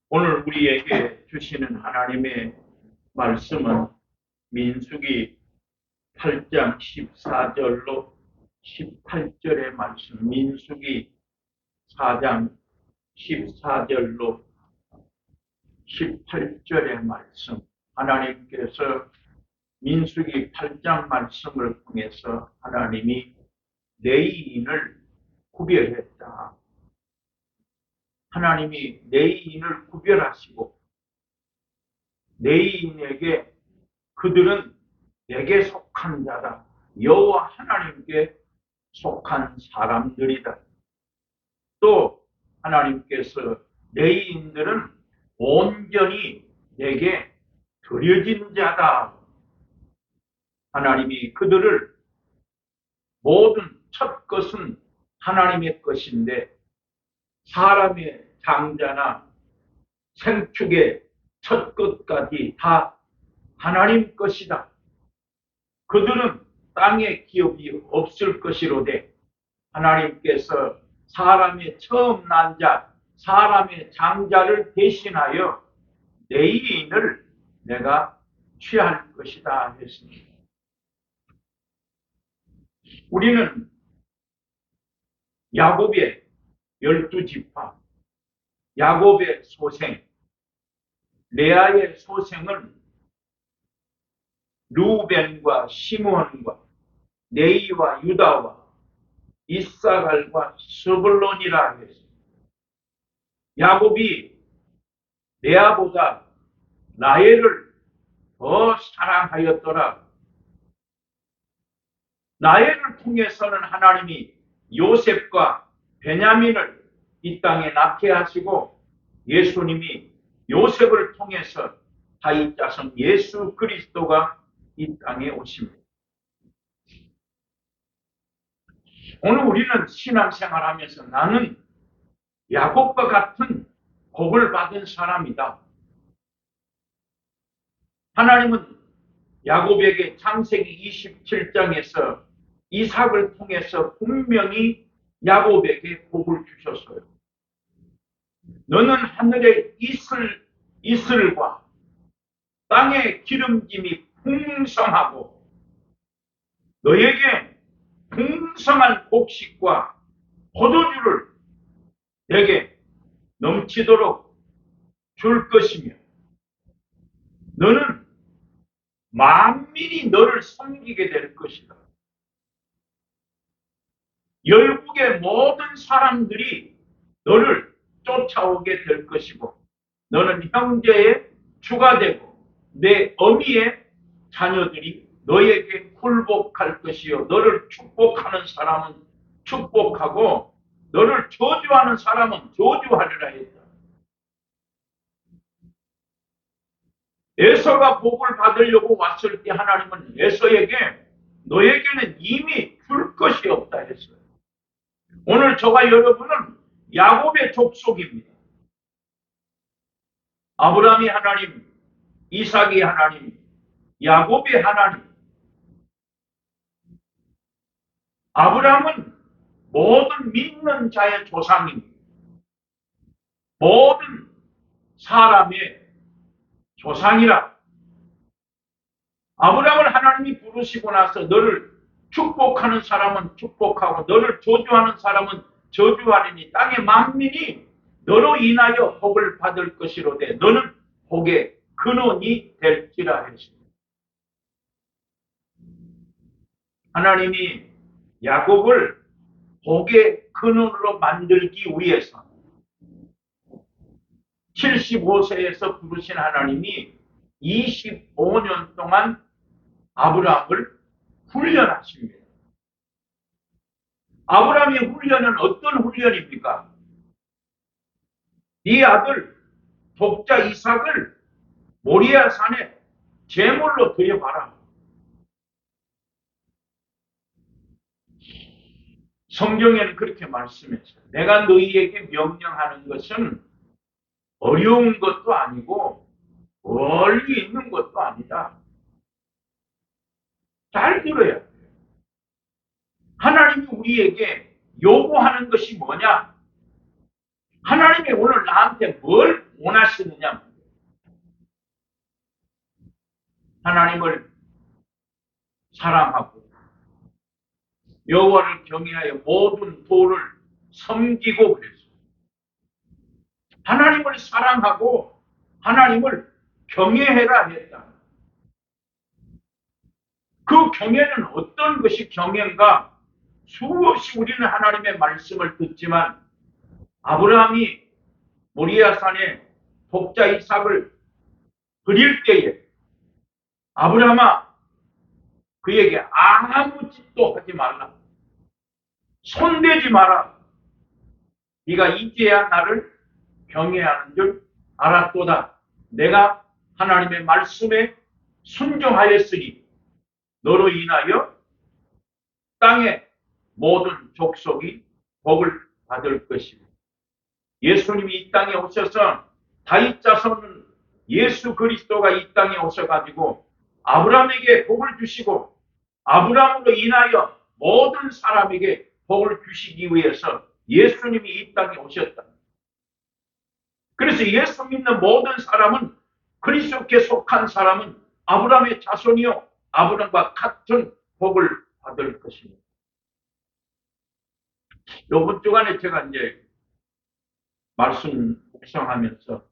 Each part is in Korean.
오늘 우리에게 주시는 하나님의 말씀은 민수기 8장 14절로 18절의 말씀, 민수기 4장 14절로 18절의 말씀, 하나님께서 민수기 8장 말씀을 통해서 하나님이 레위인을 구별했다. 하나님이 레위인을 구별하시고 레위인에게 그들은 내게 속한 자다. 여호와 하나님께 속한 사람들이다. 또 하나님께서 레위인들은 온전히 내게 드려진 자다. 하나님이 그들을 모든 첫 것은 하나님의 것인데 사람의 장자나 생축의 첫 것까지 다 하나님 것이다. 그들은 땅에 기업이 없을 것이로되 하나님께서 사람의 처음 난 자, 사람의 장자를 대신하여 레위인을 내가 취할 것이다 했습니다. 우리는 야곱의 12지파, 야곱의 소생, 레아의 소생은 루벤과 시므온과 레위와 유다와 이사갈과 스불론이라 했습니다. 야곱이 레아보다 라헬을 더 사랑하였더라. 라헬을 통해서는 하나님이 요셉과 베냐민을 이 땅에 낳게 하시고 예수님이 요셉을 통해서 다윗 자손 예수 그리스도가 이 땅에 오십니다. 오늘 우리는 신앙생활하면서 나는 야곱과 같은 복을 받은 사람이다. 하나님은 야곱에게 창세기 27장에서 이삭을 통해서 분명히 야곱에게 복을 주셨어요. 너는 하늘의 이슬과 땅의 기름짐이 풍성하고 너에게 풍성한 곡식과 포도주를 내게 넘치도록 줄 것이며 너는 만민이 너를 섬기게 될 것이다. 열국의 모든 사람들이 너를 쫓아오게 될 것이고 너는 형제의 주가 되고 내 어미의 자녀들이 너에게 굴복할 것이요 너를 축복하는 사람은 축복하고 너를 저주하는 사람은 저주하리라 했다. 에서가 복을 받으려고 왔을 때 하나님은 에서에게 너에게는 이미 줄 것이 없다 했어요. 오늘 저와 여러분은 야곱의 족속입니다. 아브라함이 하나님, 이삭이 하나님, 야곱이 하나님. 아브라함은 모든 믿는 자의 조상입니다. 모든 사람의 조상이라. 아브라함을 하나님이 부르시고 나서 너를 축복하는 사람은 축복하고 너를 저주하는 사람은 저주하리니 땅의 만민이 너로 인하여 복을 받을 것이로되 너는 복의 근원이 될지라 했습니다. 하나님이 야곱을 복의 근원으로 만들기 위해서 75세에서 부르신 하나님이 25년 동안 아브라함을 훈련하십니다. 아브라함의 훈련은 어떤 훈련입니까? 네 아들 독자 이삭을 모리아 산에 제물로 드려봐라. 성경에는 그렇게 말씀했어요. 내가 너희에게 명령하는 것은 어려운 것도 아니고 멀리 있는 것도 아니다. 잘 들어야 돼요. 하나님이 우리에게 요구하는 것이 뭐냐? 하나님이 오늘 나한테 뭘 원하시는 하나님을 사랑하고 여호와를 경외하여 모든 도를 섬기고 그랬어요. 하나님을 사랑하고 하나님을 경외해라 했다. 그 경외는 어떤 것이 경외인가? 수없이 우리는 하나님의 말씀을 듣지만 아브라함이 모리아산에 독자 이삭을 드릴 때에 아브라함아 그에게 아무 짓도 하지 말라. 손대지 마라. 네가 이제야 나를 경외하는 줄 알았도다. 내가 하나님의 말씀에 순종하였으니 너로 인하여 땅의 모든 족속이 복을 받을 것이고 예수님이 이 땅에 오셔서 다윗 자손은 예수 그리스도가 이 땅에 오셔가지고 아브라함에게 복을 주시고 아브라함으로 인하여 모든 사람에게 복을 주시기 위해서 예수님이 이 땅에 오셨다. 그래서 예수 믿는 모든 사람은 그리스도께 속한 사람은 아브라함의 자손이요 아브라함과 같은 복을 받을 것입니다. 이번 주간에 제가 이제 말씀 묵상하면서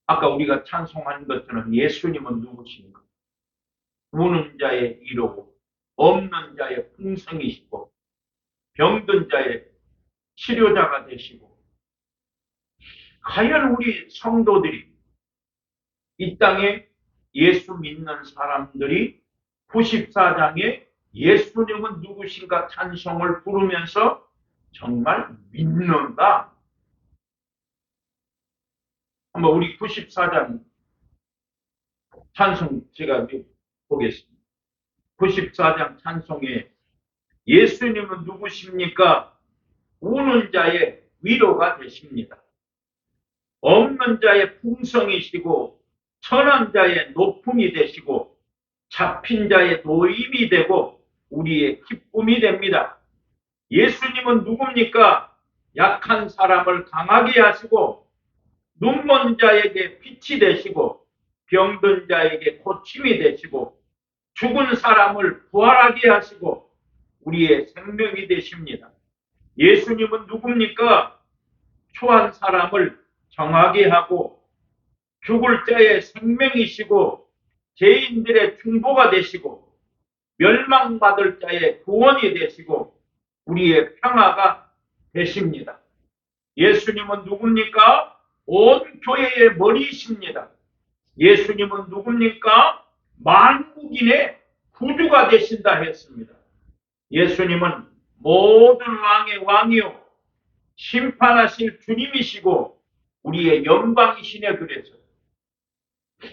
아까 우리가 찬송한 것처럼 예수님은 누구신가? 우는 자의 위로고 없는 자의 풍성이시고 병든 자의 치료자가 되시고 과연 우리 성도들이 이 땅에 예수 믿는 사람들이 94장에 예수님은 누구신가 찬송을 부르면서 정말 믿는가? 한번 우리 94장 찬송 제가 보겠습니다. 94장 찬송에 예수님은 누구십니까? 우는 자의 위로가 되십니다. 없는 자의 풍성이시고 천한 자의 높음이 되시고 잡힌 자의 노임이 되고 우리의 기쁨이 됩니다. 예수님은 누굽니까? 약한 사람을 강하게 하시고 눈먼 자에게 빛이 되시고 병든 자에게 고침이 되시고 죽은 사람을 부활하게 하시고 우리의 생명이 되십니다. 예수님은 누굽니까? 초한 사람을 정하게 하고 죽을 자의 생명이시고 죄인들의 중보가 되시고 멸망받을 자의 구원이 되시고 우리의 평화가 되십니다. 예수님은 누굽니까? 온 교회의 머리이십니다. 예수님은 누굽니까? 만국인의 구주가 되신다 했습니다. 예수님은 모든 왕의 왕이요 심판하실 주님이시고 우리의 영광이시네. 그래서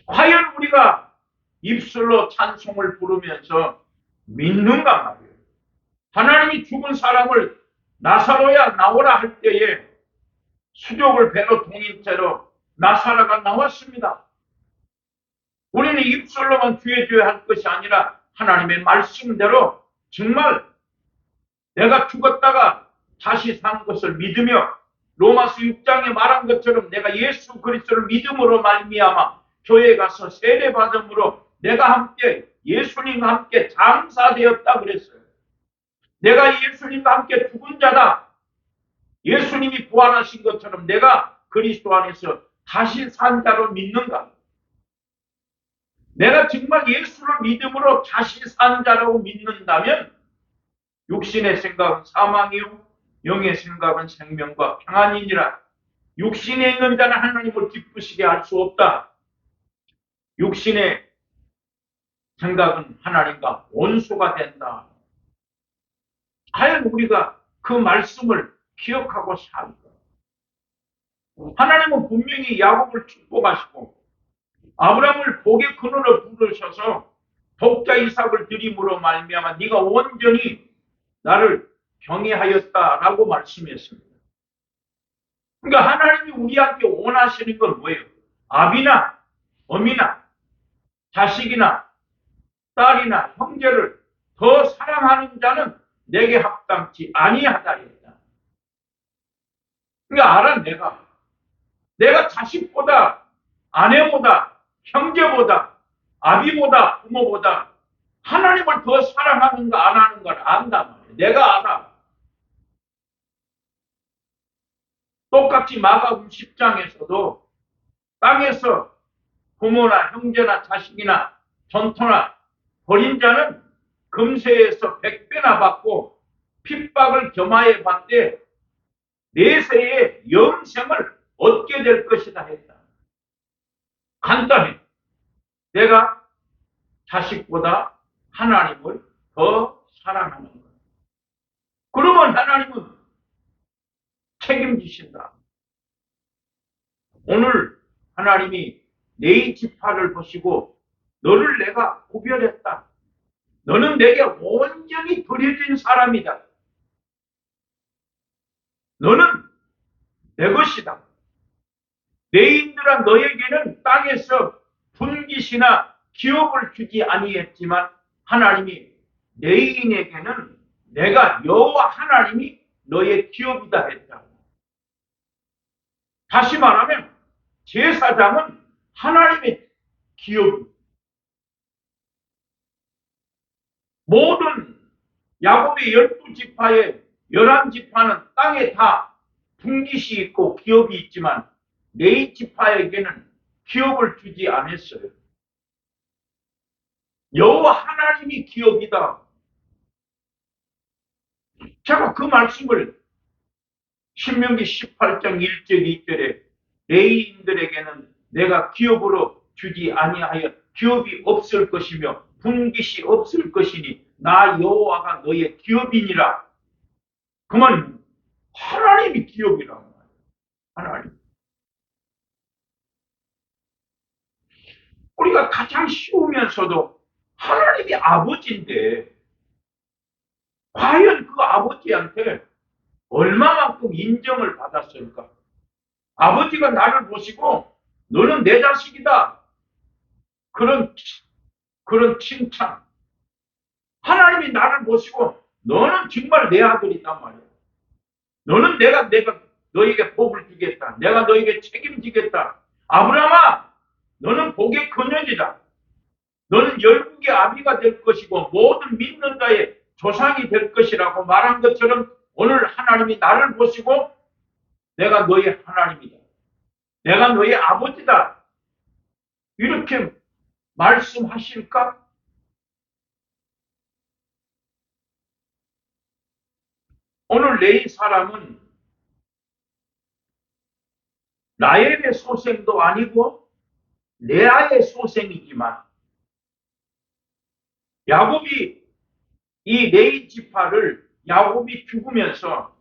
과연 우리가 입술로 찬송을 부르면서 믿는가 말이에요. 하나님이 죽은 사람을 나사로야 나오라 할 때에 수족을 배로 동인 채로 나사로가 나왔습니다. 우리는 입술로만 주여 할 것이 아니라 하나님의 말씀대로 정말 내가 죽었다가 다시 산 것을 믿으며 로마서 6장에 말한 것처럼 내가 예수 그리스도를 믿음으로 말미암아 교회에 가서 세례받음으로 내가 함께 예수님과 함께 장사되었다 그랬어요. 내가 예수님과 함께 죽은 자다. 예수님이 부활하신 것처럼 내가 그리스도 안에서 다시 산 자로 믿는가? 내가 정말 예수를 믿음으로 다시 산 자라고 믿는다면 육신의 생각은 사망이요 영의 생각은 생명과 평안이니라. 육신에 있는 자는 하나님을 기쁘시게 할 수 없다. 육신의 생각은 하나님과 원수가 된다. 과연 우리가 그 말씀을 기억하고 살까? 하나님은 분명히 야곱을 축복하시고 아브라함을 복의 근원으로 부르셔서 독자 이삭을 드림으로 말미암아 네가 온전히 나를 경외하였다라고 말씀했습니다. 그러니까 하나님이 우리한테 원하시는 건 뭐예요? 아비나 어미나 자식이나 딸이나 형제를 더 사랑하는 자는 내게 합당치 아니하다 했다. 그러니까 알아 내가 자식보다 아내보다 형제보다 아비보다 부모보다 하나님을 더 사랑하는가 안 하는가를 안단 말이에요. 내가 알아. 똑같이 마가복음 10장에서도 땅에서 부모나 형제나 자식이나 전토나 버린 자는 금세에서 100배나 받고 핍박을 겸하여 받되 내세에 영생을 얻게 될 것이다 했다. 간단해. 내가 자식보다 하나님을 더 사랑하는 것. 그러면 하나님은 책임지신다. 오늘 하나님이 네 지파를 보시고 너를 내가 구별했다. 너는 내게 온전히 드려진 사람이다. 너는 내 것이다. 레인들아 너에게는 땅에서 분깃이나 기업을 주지 아니했지만 하나님이 레인에게는 내가 여호와 하나님이 너의 기업이다 했다. 다시 말하면 제사장은 하나님의 기업입니다. 모든 야곱의 12지파의 11지파는 땅에 다 분깃이 있고 기업이 있지만 네 지파에게는 기업을 주지 않았어요. 여호와 하나님이 기업이다. 제가 그 말씀을 신명기 18장 1절 2절에 레위인들에게는 내가 기업으로 주지 아니하여 기업이 없을 것이며 분깃이 없을 것이니 나 여호와가 너의 기업이니라. 그 말은 하나님이 기업이란 말이에요. 하나님. 우리가 가장 쉬우면서도 하나님이 아버지인데 과연 그 아버지한테 얼마만큼 인정을 받았을까? 아버지가 나를 보시고 너는 내 자식이다. 그런 칭찬. 하나님이 나를 보시고 너는 정말 내 아들이단 말이야. 너는 내가 너에게 복을 주겠다. 내가 너에게 책임지겠다. 아브라함아, 너는 복의 근원이다. 너는 열국의 아비가 될 것이고 모든 믿는 자의 조상이 될 것이라고 말한 것처럼 오늘 하나님이 나를 보시고 내가 너의 하나님이다. 내가 너의 아버지다. 이렇게 말씀하실까? 오늘 레위 사람은 라헬의 소생도 아니고 레아의 소생이지만 야곱이 이 레위 지파를 야곱이 죽으면서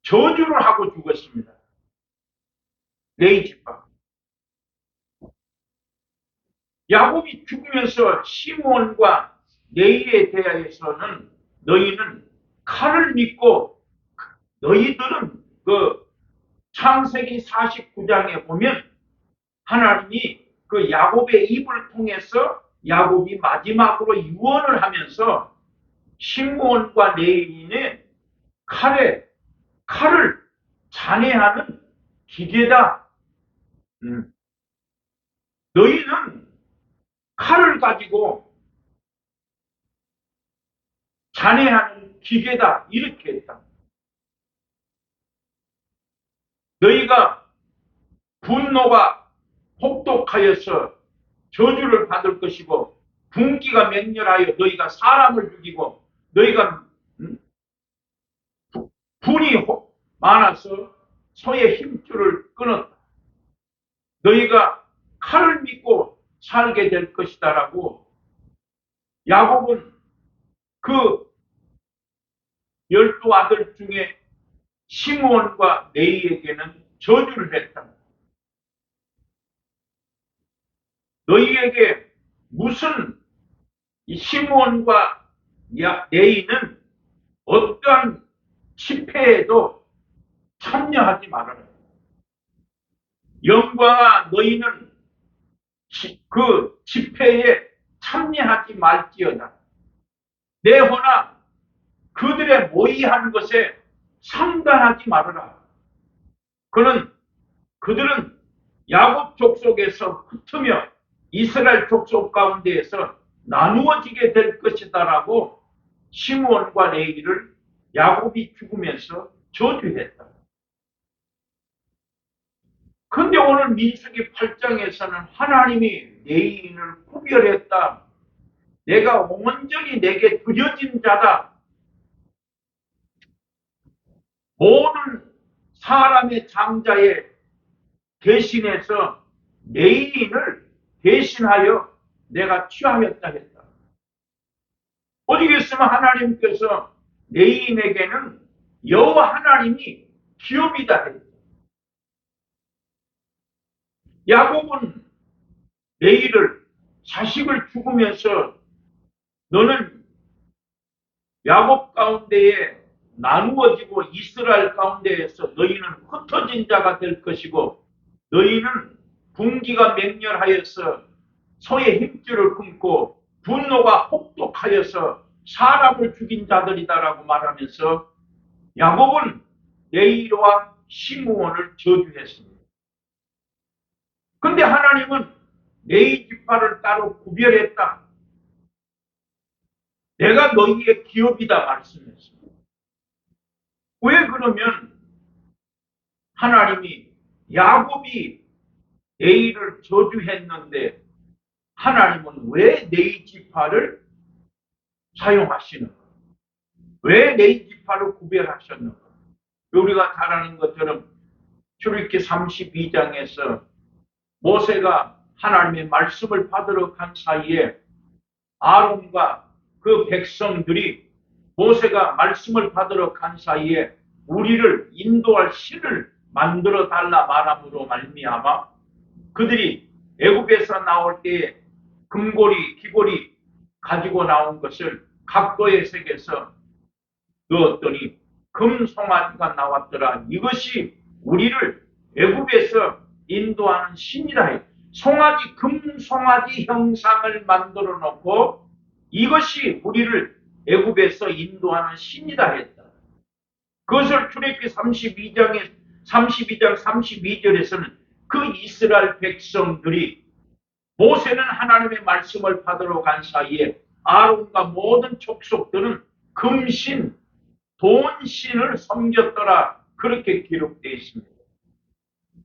저주를 하고 죽었습니다. 레위 지파. 야곱이 죽으면서 시므온과 레위에 대하여서는 너희는 칼을 믿고 너희들은 그 창세기 49장에 보면 하나님이 그 야곱의 입을 통해서 야곱이 마지막으로 유언을 하면서 시므온과 레위는 칼을 잔해하는 기계다. 너희는 칼을 가지고 잔해하는 기계다. 이렇게 했다. 너희가 분노가 혹독하여서 저주를 받을 것이고 분기가 맹렬하여 너희가 사람을 죽이고 너희가 분이 많아서 소의 힘줄을 끊었다. 너희가 칼을 믿고 살게 될 것이다라고 야곱은 그 12아들 중에 시므온과 레위에게는 저주를 했다. 너희에게 무슨 시므온과 레위는 어떠한 집회에도 참여하지 말아라. 영광아 너희는 그 집회에 참여하지 말지어다. 내호나 그들의 모의한 것에 상관하지 말아라. 그들은 야곱 족속에서 흩으며 이스라엘 족속 가운데에서 나누어지게 될 것이다라고 시므온과 레위를 야곱이 죽으면서 저주했다. 근데 오늘 민수기 8장에서는 하나님이 레위인을 구별했다. 내가 온전히 내게 드려진 자다. 모든 사람의 장자에 대신해서 레위인을 대신하여 내가 취하였다 했다. 어디 있으면 하나님께서 레위인에게는 여호와 하나님이 기업이다 했다. 야곱은 레위를 자식을 죽으면서 너는 야곱 가운데에 나누어지고 이스라엘 가운데에서 너희는 흩어진 자가 될 것이고 너희는 군기가 맹렬하여서 소의 힘줄을 끊고 분노가 혹독하여서 사람을 죽인 자들이다라고 말하면서 야곱은 레위와 시므온을 저주했습니다. 근데 하나님은 레위 지파를 따로 구별했다. 내가 너희의 기업이다 말씀했습니다. 왜 그러면 하나님이 야곱이 레위를 저주했는데 하나님은 왜 레위 지파를 사용하시는가? 왜 레위 지파를 구별하셨는가? 우리가 잘 아는 것처럼 출애굽기 32장에서 모세가 하나님의 말씀을 받으러 간 사이에 아론과 그 백성들이 모세가 말씀을 받으러 간 사이에 우리를 인도할 신을 만들어 달라 말함으로 말미암아 그들이 애굽에서 나올 때에 금고리, 귀고리 가지고 나온 것을 각도의 색에서 넣었더니 금송아지가 나왔더라. 이것이 우리를 애굽에서 인도하는 신이라 해. 송아지, 금송아지 형상을 만들어 놓고 이것이 우리를 애굽에서 인도하는 신이다 했다. 그것을 출애굽기 32장 32절에서는 그 이스라엘 백성들이 모세는 하나님의 말씀을 받으러 간 사이에 아론과 모든 족속들은 금신, 돈신을 섬겼더라. 그렇게 기록되어 있습니다.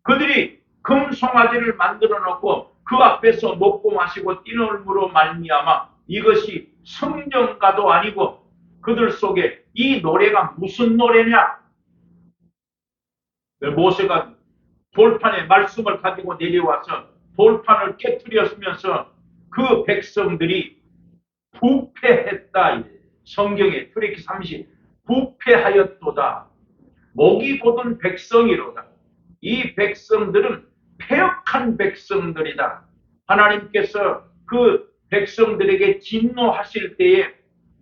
그들이 금송아지를 만들어 놓고 그 앞에서 먹고 마시고 뛰놀므로 말미암아 이것이 성경가도 아니고 그들 속에 이 노래가 무슨 노래냐? 모세가 돌판에 말씀을 가지고 내려와서 돌판을 깨뜨렸으면서 그 백성들이 부패했다. 성경에 출애굽기 30 부패하였도다. 목이 곧은 백성이로다. 이 백성들은 패역한 백성들이다. 하나님께서 그 백성들에게 진노하실 때에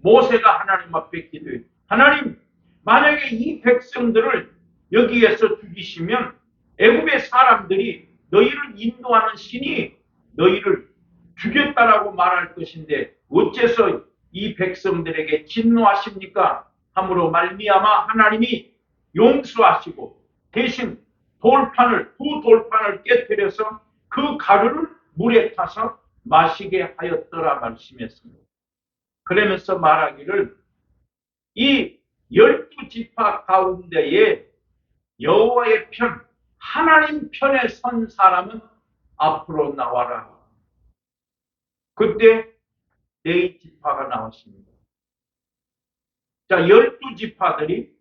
모세가 하나님 앞에 기도해. 하나님, 만약에 이 백성들을 여기에서 죽이시면 애굽의 사람들이 너희를 인도하는 신이 너희를 죽였다라고 말할 것인데 어째서 이 백성들에게 진노하십니까? 함으로 말미암아 하나님이 용서하시고 대신 두 돌판을 깨뜨려서 그 가루를 물에 타서 마시게 하였더라 말씀했습니다. 그러면서 말하기를 이 12지파 가운데에 여호와의 편, 하나님 편에 선 사람은 앞으로 나와라. 그때 레위 지파가 나왔습니다. 자, 12지파들이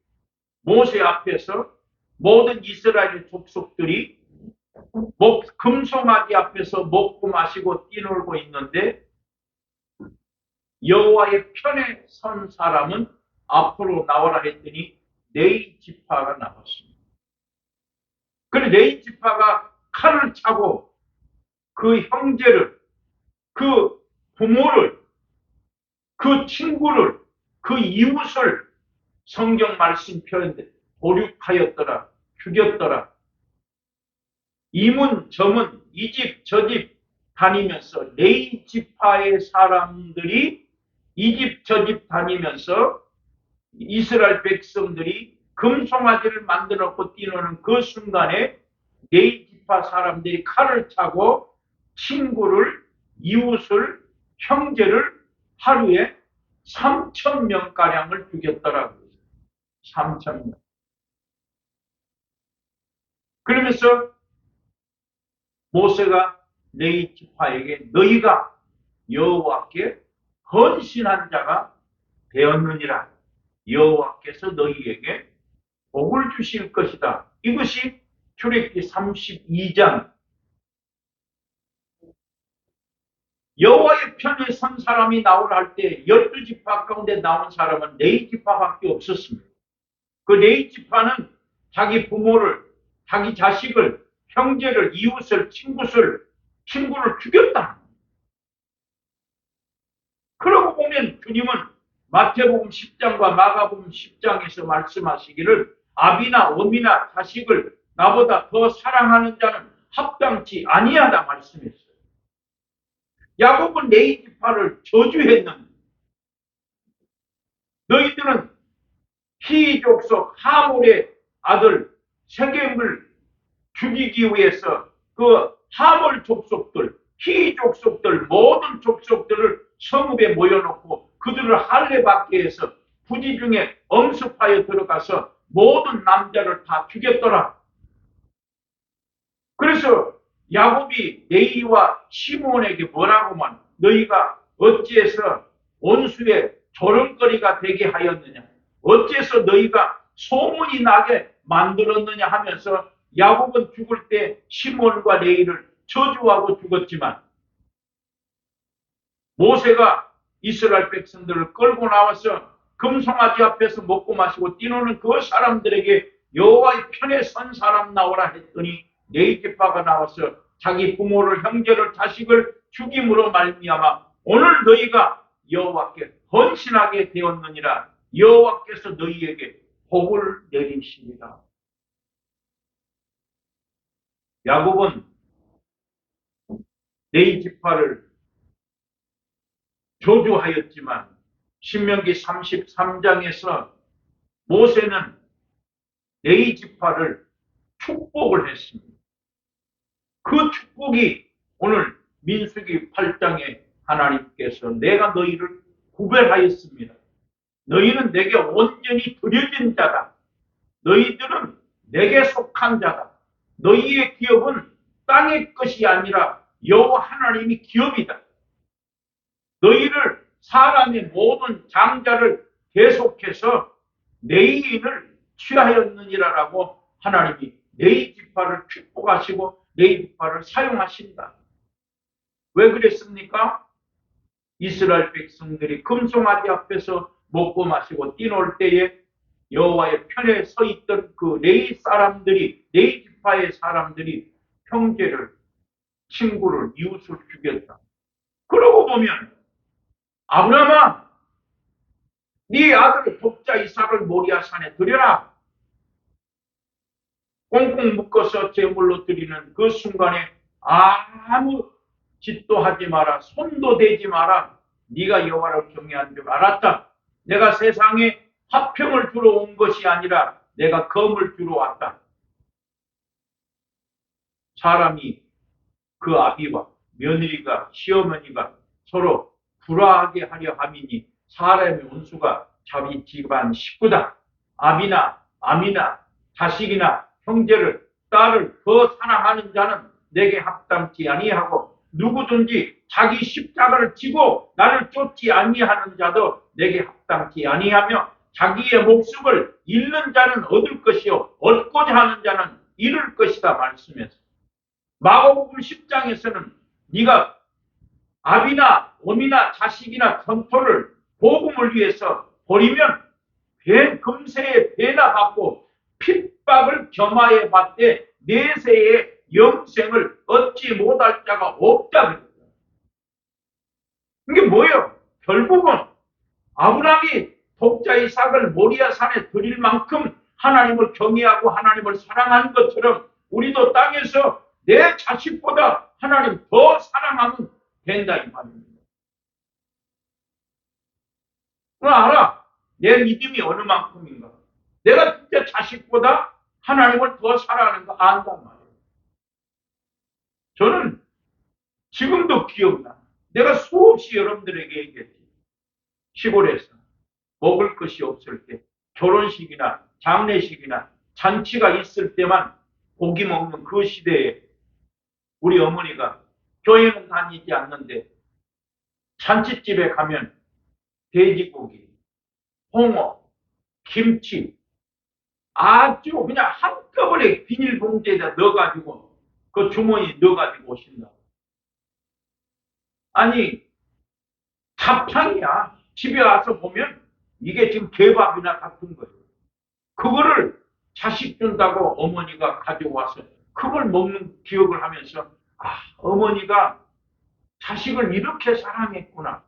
모세 앞에서 모든 이스라엘 족속들이 금송아지 앞에서 먹고 마시고 뛰놀고 있는데 여호와의 편에 선 사람은 앞으로 나와라 했더니 레위 지파가 나왔습니다. 그래 레위 지파가 칼을 차고 그 형제를, 그 부모를, 그 친구를, 그 이웃을 성경 말씀 표현대 도륙하였더라, 죽였더라. 이문 저문 이 집 저 집 다니면서 레위 지파의 사람들이 이 집 저 집 다니면서 이스라엘 백성들이 금송아지를 만들어 놓고 뛰노는 그 순간에 레위 지파 사람들이 칼을 차고 친구를, 이웃을, 형제를 하루에 3,000명가량을 죽였더라고요. 3,000명. 그러면서 모세가 레위 지파에게 너희가 여호와께 헌신한 자가 되었느니라. 여호와께서 너희에게 복을 주실 것이다. 이것이 출애굽기 32장. 여호와의 편에 선 사람이 나오라 할 때 12지파 가운데 나온 사람은 레위 지파밖에 없었습니다. 그 레위 지파는 자기 부모를, 자기 자식을, 형제를, 이웃을, 친구를 죽였다. 그러고 보면 주님은 마태복음 10장과 마가복음 10장에서 말씀하시기를 아비나 어미나 자식을 나보다 더 사랑하는 자는 합당치 아니하다 말씀했어요. 야곱은 레위 지파를 저주했는데 너희들은 히 족속 하몰의 아들 세겜을 죽이기 위해서 그 하몰 족속들, 히 족속들, 모든 족속들을 성읍에 모여놓고 그들을 할례받게 해서 부지 중에 엄습하여 들어가서 모든 남자를 다 죽였더라. 그래서 야곱이 레위와 시므온에게 뭐라고만 너희가 어찌해서 원수의 조롱거리가 되게 하였느냐, 어찌해서 너희가 소문이 나게 만들었느냐 하면서 야곱은 죽을 때 시므온과 레위를 저주하고 죽었지만 모세가 이스라엘 백성들을 끌고 나와서 금송아지 앞에서 먹고 마시고 뛰노는 그 사람들에게 여호와의 편에 선 사람 나오라 했더니 레위 지파가 나와서 자기 부모를, 형제를, 자식을 죽임으로 말미암아 오늘 너희가 여호와께 헌신하게 되었느니라. 여호와께서 너희에게 복을 내리시리라. 야곱은 레위 지파를 저주하였지만 신명기 33장에서 모세는 레위 지파를 축복을 했습니다. 그 축복이 오늘 민수기 8장에 하나님께서 내가 너희를 구별하였습니다. 너희는 내게 온전히 드려진 자다. 너희들은 내게 속한 자다. 너희의 기업은 땅의 것이 아니라 여호와 하나님이 기업이다. 너희를 사람의 모든 장자를 계속해서 레위인을 취하였느니라라고 하나님이 레위 지파를 축복하시고 레위 지파를 사용하신다. 왜 그랬습니까? 이스라엘 백성들이 금송아지 앞에서 먹고 마시고 뛰놀 때에 여호와의 편에 서 있던 그 레위 사람들이, 레위 지파의 사람들이 형제를, 친구를, 이웃을 죽였다. 그러고 보면 아브라함아, 네 아들 독자 이삭을 모리아 산에 드려라. 꽁꽁 묶어서 제물로 드리는 그 순간에 아무 짓도 하지 마라. 손도 대지 마라. 네가 여호와를 경외한 줄 알았다. 내가 세상에 화평을 주러 온 것이 아니라 내가 검을 주러 왔다. 사람이 그 아비와 며느리가, 시어머니가 서로 불화하게 하려 함이니 사람의 원수가 자기 집안 식구다. 아비나 아미나 자식이나 형제를, 딸을 더 사랑하는 자는 내게 합당치 아니하고 누구든지 자기 십자가를 지고 나를 쫓지 아니하는 자도 내게 합당치 아니하며 자기의 목숨을 잃는 자는 얻을 것이요 얻고자 하는 자는 잃을 것이다 말씀해서 마가복음 10장에서는 네가 아비나 어미나 자식이나 전토를 복음을 위해서 버리면 금세에 배나 받고 핍박을 겸하여 받되 내세의 영생을 얻지 못할 자가 없다. 이게 뭐예요? 결국은 아브라함이 독자 이삭을 모리아 산에 드릴 만큼 하나님을 경외하고 하나님을 사랑하는 것처럼 우리도 땅에서 내 자식보다 하나님 더 사랑하면 된다 이 말입니다. 알아. 내 믿음이 어느 만큼인가. 내가 진짜 자식보다 하나님을 더 사랑하는 거 안단 말이에요. 저는 지금도 기억나. 내가 수없이 여러분들에게 얘기했지. 시골에서 먹을 것이 없을 때, 결혼식이나 장례식이나 잔치가 있을 때만 고기 먹는 그 시대에 우리 어머니가 교회는 다니지 않는데 잔치집에 가면 돼지고기, 홍어, 김치 아주 그냥 한꺼번에 비닐봉지에다 넣어가지고 그 주머니 넣어가지고 오신다. 아니 잡탕이야. 집에 와서 보면 이게 지금 개밥이나 같은 거예요. 그거를 자식 준다고 어머니가 가져와서 그걸 먹는 기억을 하면서 어머니가 자식을 이렇게 사랑했구나.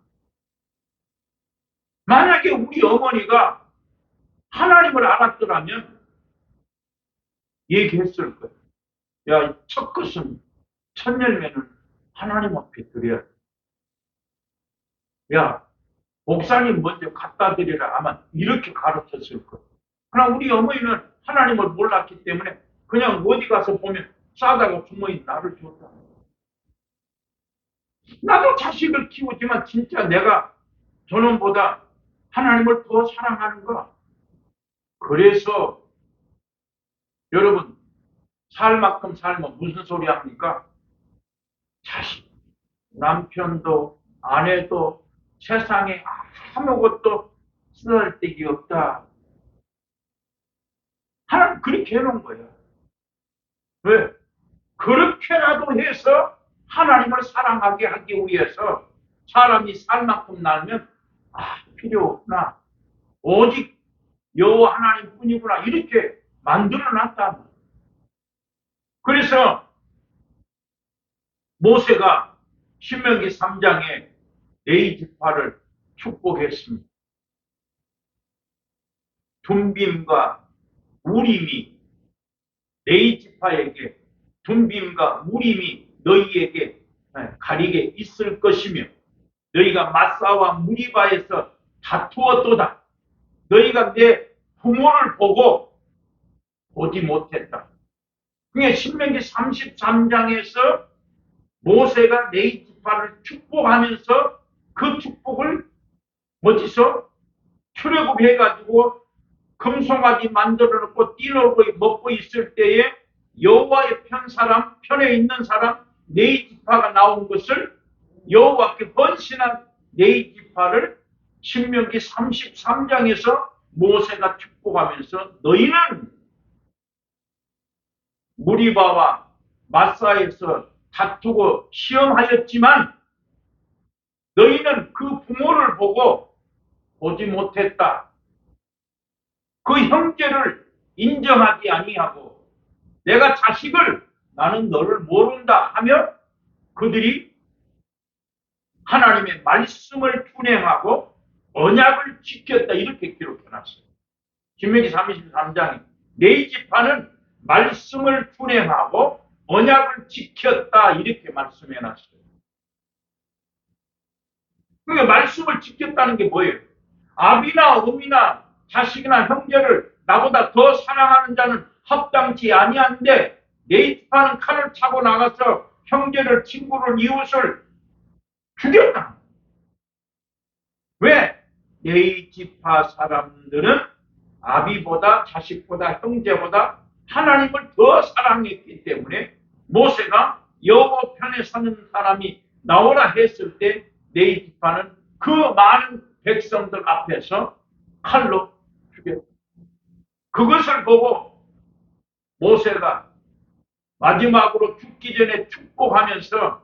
만약에 우리 어머니가 하나님을 알았더라면 얘기했을 거예요. 야, 첫 것은 첫 열매는 하나님 앞에 드려야 돼. 야, 목사님 먼저 갖다 드리라 아마 이렇게 가르쳤을 거예요. 그러나 우리 어머니는 하나님을 몰랐기 때문에 그냥 어디 가서 보면 싸다가 주머니 나를 줬다. 나도 자식을 키우지만 진짜 내가 저놈보다 하나님을 더 사랑하는가? 그래서 여러분 살 만큼 살면 무슨 소리 합니까? 자식, 남편도 아내도 세상에 아무것도 쓰잘데기 없다. 하나님 그렇게 해놓은 거예요. 왜? 그렇게라도 해서 하나님을 사랑하게 하기 위해서 사람이 살 만큼 날면 필요 없구나. 오직 여호와 하나님뿐이구나. 이렇게 만들어놨다. 그래서 모세가 신명기 3장에 네 지파를 축복했습니다. 둠빔과 우림이 네 지파에게 둠빔과 우림이 너희에게 가리게 있을 것이며 너희가 마사와 무리바에서 다투었도다. 너희가 내 부모를 보고 보지 못했다. 그게 신명기 33장에서 모세가 네 지파를 축복하면서 그 축복을 어디서 출애굽해가지고 금송아지 만들어 놓고 띠놓고 먹고 있을 때에 여호와의 편에 있는 사람 네 지파가 나온 것을 여호와께 헌신한 네 지파를 신명기 33장에서 모세가 축복하면서 너희는 무리바와 마사에서 다투고 시험하였지만 너희는 그 부모를 보고 보지 못했다. 그 형제를 인정하지 아니하고 내가 자식을 나는 너를 모른다 하며 그들이 하나님의 말씀을 준행하고 언약을 지켰다. 이렇게 기록해놨어요. 신명기 33장에 네 지파는 말씀을 준행하고 언약을 지켰다. 이렇게 말씀해놨어요. 그러니까 말씀을 지켰다는 게 뭐예요? 아비나 어미나 자식이나 형제를 나보다 더 사랑하는 자는 합당치 아니한데 네 지파는 칼을 차고 나가서 형제를, 친구를, 이웃을 죽였다. 왜? 네 지파 사람들은 아비보다 자식보다 형제보다 하나님을 더 사랑했기 때문에 모세가 여호와 편에 서는 사람이 나오라 했을 때 네 지파는 그 많은 백성들 앞에서 칼로 죽였다. 그것을 보고 모세가 마지막으로 죽기 전에 축복하면서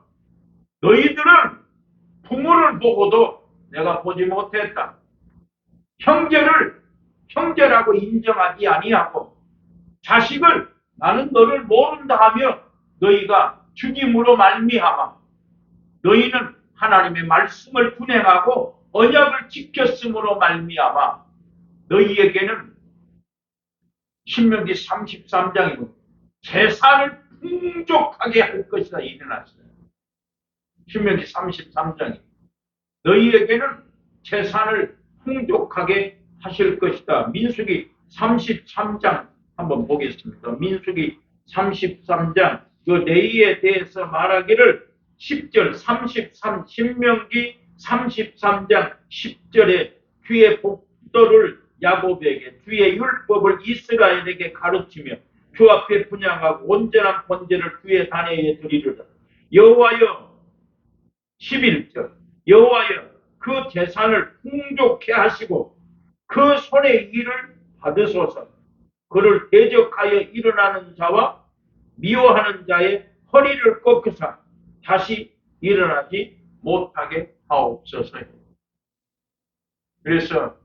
너희들은 부모를 보고도 내가 보지 못했다. 형제를 형제라고 인정하지 아니하고 자식을 나는 너를 모른다 하며 너희가 죽임으로 말미암아 너희는 하나님의 말씀을 준행하고 언약을 지켰으므로 말미암아 너희에게는 신명기 33장이고 재산을 풍족하게 할 것이다 일어났어요. 신명기 33장이 너희에게는 재산을 풍족하게 하실 것이다. 민수기 33장 한번 보겠습니다. 민수기 33장 그 레위에 대해서 말하기를 10절 33 신명기 33장 10절에 주의 복도를 야곱에게 주의 율법을 이스라엘에게 가르치며 주 앞에 분향하고 온전한 번제를 주의 단회에 드리리라. 여호와여 11절 여호와여 그 재산을 풍족케 하시고 그 손의 일을 받으소서. 그를 대적하여 일어나는 자와 미워하는 자의 허리를 꺾으사 다시 일어나지 못하게 하옵소서. 그래서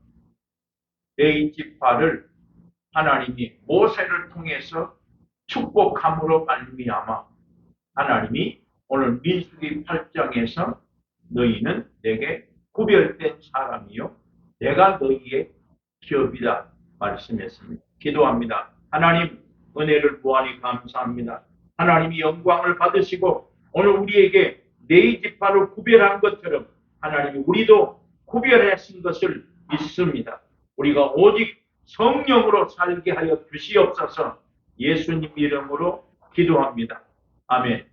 레위지파를 하나님이 모세를 통해서 축복함으로 말미암아 하나님이 오늘 민수기 8장에서 너희는 내게 구별된 사람이요 내가 너희의 기업이다 말씀했습니다. 기도합니다. 하나님 은혜를 무한히 감사합니다. 하나님이 영광을 받으시고 오늘 우리에게 레위지파를 구별한 것처럼 하나님이 우리도 구별하신 것을 믿습니다. 우리가 오직 성령으로 살게 하여 주시옵소서. 예수님 이름으로 기도합니다. 아멘.